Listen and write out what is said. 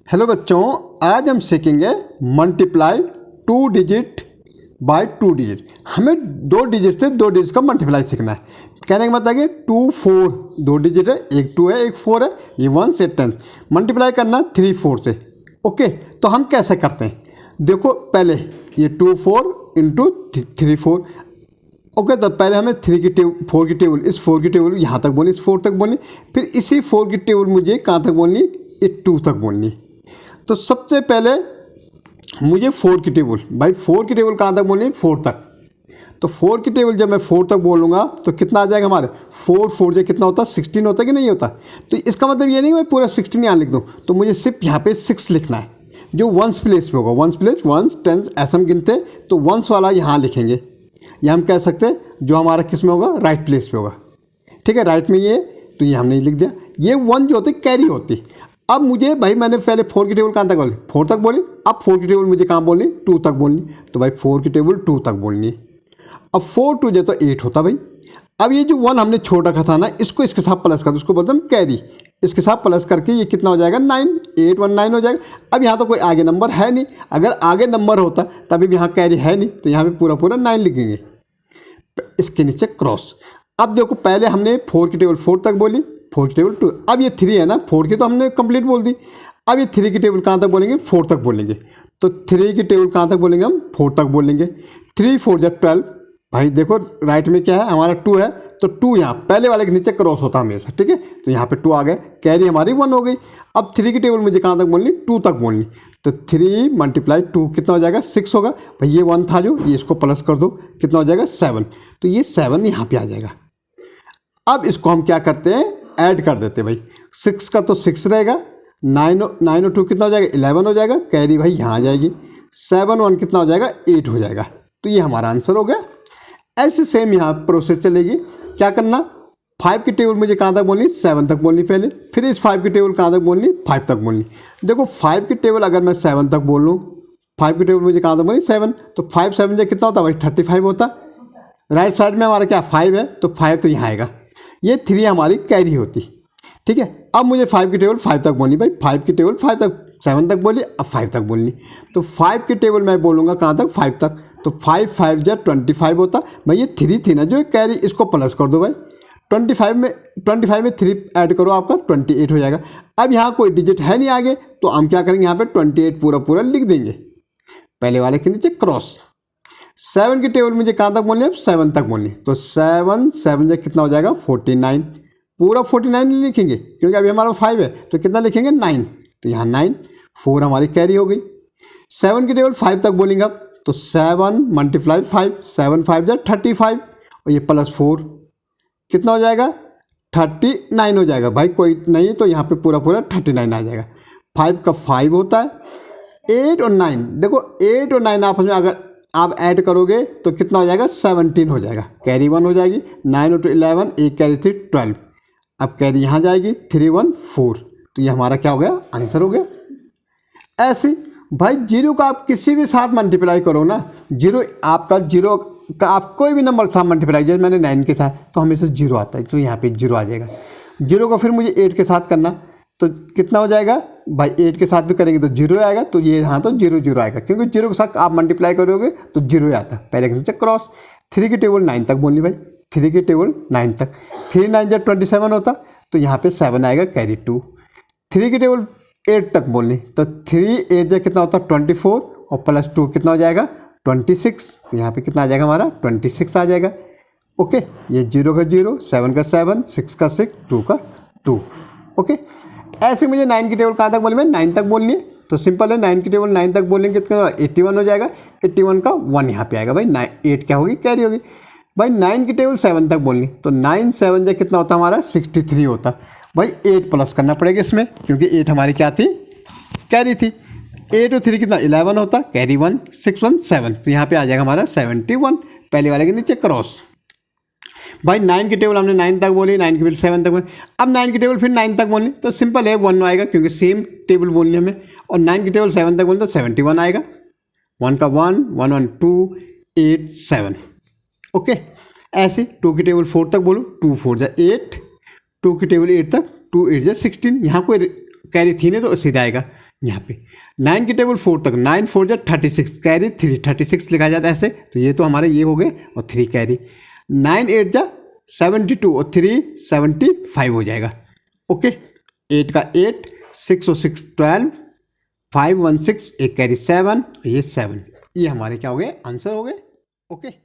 Hello बच्चों, आज हम सीखेंगे multiply two digit by two digit. हमें दो डिजिट से दो डिजिट का मल्टीप्लाई सीखना है। कहने का मतलब है 2 4 दो डिजिट है, एक 2 है एक 4 है, ये 1 से 10 मल्टीप्लाई करना 3 4 से। ओके, तो हम कैसे करते हैं? देखो पहले ये 2 4 इंटू 3 4। ओके, तो पहले हमें 3 की टेबल 4 की टेबल, इस 4 की टेबल यहाँ तक बोलनी, इस 4 तक बोलनी, फिर इसी 4 की टेबल मुझे कहाँ तक बोलनी, ये 2 तक बोलनी। तो सबसे पहले मुझे 4 की टेबल, भाई 4 की टेबल कहाँ तक बोलनी, 4 तक। तो 4 की टेबल जब मैं 4 तक बोलूँगा तो कितना आ जाएगा हमारे 4 4 जो कितना होता है 16 होता है कि नहीं होता। तो इसका मतलब ये नहीं मैं पूरा 16 यहाँ लिख दूँ, तो मुझे सिर्फ यहाँ पे 6 लिखना है जो वंस प्लेस पे होगा। वंस प्लेस, वंस टेंस ऐसा हम गिनते हैं, तो वंस वाला यहाँ लिखेंगे, या हम कह सकते हैं जो हमारा किस में होगा, राइट प्लेस पे होगा। ठीक है, राइट में ये, तो ये हमने लिख दिया। ये 1 जो होती कैरी होती। अब मुझे भाई मैंने पहले 4 की टेबल कहाँ तक बोली, 4 तक बोली। अब 4 की टेबल मुझे कहाँ बोलनी, 2 तक बोलनी। तो भाई 4 की टेबल 2 तक बोलनी है। अब 4 2 जो तो 8 होता भाई। अब ये जो 1 हमने छोड़ रखा था ना, इसको इसके साथ प्लस कर दो, उसको बोलते हैं कैरी। इसके साथ प्लस करके ये कितना हो जाएगा 9, 8 1 9 हो जाएगा। अब यहाँ तो कोई आगे नंबर है नहीं, अगर आगे नंबर होता तभी भी यहाँ कैरी है नहीं, तो यहाँ पे पूरा पूरा 9 लिखेंगे, इसके नीचे क्रॉस। अब देखो पहले हमने 4 की टेबल 4 तक बोली, 4 की टेबल 2। अब ये 3 है ना, 4 की तो हमने कंप्लीट बोल दी। अब ये 3 की टेबल कहाँ तक बोलेंगे, 4 तक बोलेंगे। तो 3 की टेबल कहाँ तक बोलेंगे हम, 4 तक बोलेंगे। 3 4 जा 12। भाई देखो राइट में क्या है हमारा 2 है, तो 2 यहाँ पहले वाले के नीचे क्रॉस होता है हमेशा। ठीक है, तो यहाँ पे 2 आ गए, कैरी हमारी 1 हो गई। अब 3 की टेबल मुझे कहाँ तक बोलनी, 2 तक बोलनी। तो 3 मल्टीप्लाई 2 कितना हो जाएगा, 6 होगा। भाई ये 1 था जो, ये इसको प्लस कर दो, कितना हो जाएगा 7। तो ये 7 यहाँ पे आ जाएगा। अब इसको हम क्या करते हैं, ऐड कर देते हैं भाई। 6 का तो 6 रहेगा, 9 और 2 कितना हो जाएगा, 11 हो जाएगा। कैरी भाई यहाँ आ जाएगी, 7 1 कितना हो जाएगा, 8 हो जाएगा। तो ये हमारा आंसर हो गया। ऐसे सेम यहाँ प्रोसेस चलेगी। क्या करना, 5 की टेबल मुझे कहाँ तक बोलनी, 7 तक बोलनी पहले, फिर इस 5 की टेबल कहाँ तक बोलनी, 5 तक बोलनी। देखो 5 की टेबल अगर मैं 7 तक बोल लूँ, 5 की टेबल मुझे कहाँ तक बोलनी 7, तो 5 7 जो कितना होता है भाई 35 होता। राइट साइड में हमारा क्या 5 है, तो 5 तो यहाँ आएगा। ये 3 हमारी कैरी होती। ठीक है, अब मुझे 5 की टेबल 5 तक बोलनी। भाई 5 की टेबल 5 तक, 7 तक बोली, अब 5 तक बोलनी। तो 5 की टेबल मैं बोलूँगा कहाँ तक, 5 तक। तो 5 5 जा 25 होता। भाई ये 3 थी ना जो कैरी, इसको प्लस कर दो भाई। 25 में 3 ऐड करो, आपका 28 हो जाएगा। अब यहाँ कोई डिजिट है नहीं आगे, तो हम क्या करेंगे, यहाँ पे 28 पूरा पूरा लिख देंगे, पहले वाले के नीचे क्रॉस। 7 की टेबल मुझे कहाँ तक बोलनी है, 7 तक बोलनी। तो 7 7 जो कितना हो जाएगा 49, पूरा 49 नहीं लिखेंगे क्योंकि अभी हमारा 5 है, तो कितना लिखेंगे 9। तो यहाँ 9 4 हमारी कैरी हो गई। 7 की टेबल 5 तक बोलेंगे अब, तो 7 मल्टीप्लाई 5, 7 5 जा 35, और ये प्लस 4 कितना हो जाएगा 39 हो जाएगा। भाई कोई नहीं, तो यहाँ पे पूरा पूरा 39 आ जाएगा। 5 का 5 होता है, 8 और 9। देखो 8 और 9 आपस में अगर आप ऐड करोगे तो कितना हो जाएगा 17 हो जाएगा। कैरी 1 हो जाएगी, 9 और 2 11, एक कैरी थी 12। अब कैरी यहाँ जाएगी 3 1 4। तो ये हमारा क्या हो गया, आंसर हो गया। ऐसे भाई 0 का आप किसी भी साथ मल्टीप्लाई करो ना, 0 आपका 0 का आप कोई भी नंबर के साथ मल्टीप्लाई, जैसे मैंने 9 के साथ, तो हमेशा 0 आता है, तो यहाँ पे 0 आ जाएगा। 0 को फिर मुझे 8 के साथ करना, तो कितना हो जाएगा भाई, 8 के साथ भी करेंगे तो 0 आएगा। तो ये यहाँ तो 0 0 आएगा, क्योंकि 0 के साथ आप मल्टीप्लाई करोगे तो 0 आता है, पहले के नीचे क्रॉस। 3 की टेबल 9 तक बोलनी भाई, 3 की टेबल 9 तक। 3 9 जब 27 होता, तो यहाँ पे 7 आएगा, कैरी 2। 3 की टेबल 8 तक बोलनी, तो 3 8 जब कितना होता 24, और प्लस 2 कितना हो जाएगा 26। तो यहाँ पे कितना आ जाएगा हमारा 26 आ जाएगा। ओके, ये 0 का 0, 7 का 7, 6 का 6, 2 का 2। ओके, ऐसे मुझे 9 की टेबल कहाँ तक बोलनी है, 9 तक बोलनी है। तो सिंपल है, 9 की टेबल 9 तक बोलेंगे कितना 81 हो जाएगा। 81 का 1 यहाँ पे आएगा भाई, 8 क्या होगी, कैरी होगी। भाई 9 की टेबल 7 तक बोलनी, तो 9 7 जो कितना होता हमारा 63 होता। भाई 8 प्लस करना पड़ेगा इसमें, क्योंकि 8 हमारी क्या थी, कैरी थी। 8 और 3 कितना 11 होता, कैरी 1 6 1 7। तो यहाँ पे आ जाएगा हमारा 71, पहले वाले के नीचे क्रॉस। भाई 9 की टेबल हमने 9 तक बोली, 9 की टेबल 7 तक बोली। अब 9 की टेबल फिर 9 तक बोलनी, तो सिंपल है 1 आएगा, क्योंकि सेम टेबल बोलनी हमें। और 9 की टेबल 7 तक बोलनी, तो 71 आएगा। 1 का 1 1 1 2 8 7। ओके, ऐसे 2 की टेबल 4 तक बोलो, 2 4 जा 8। 2 की टेबल 8 तक, 2 8 जा 16। यहाँ कोई कैरी थी नहीं, तो सीधा आएगा। यहाँ पे 9 की टेबल 4 तक, 9 4 जा 36, कैरी 3, 36 लिखा जाता है ऐसे, तो ये तो हमारे ये हो गए और 3 कैरी, 9 8 जा 72 और 3 75 हो जाएगा। ओके, 8 का 8, 6 और 6 12, 5 1 6, एक कैरी 7, ये 7, ये हमारे क्या हो गए आंसर हो गए। ओके।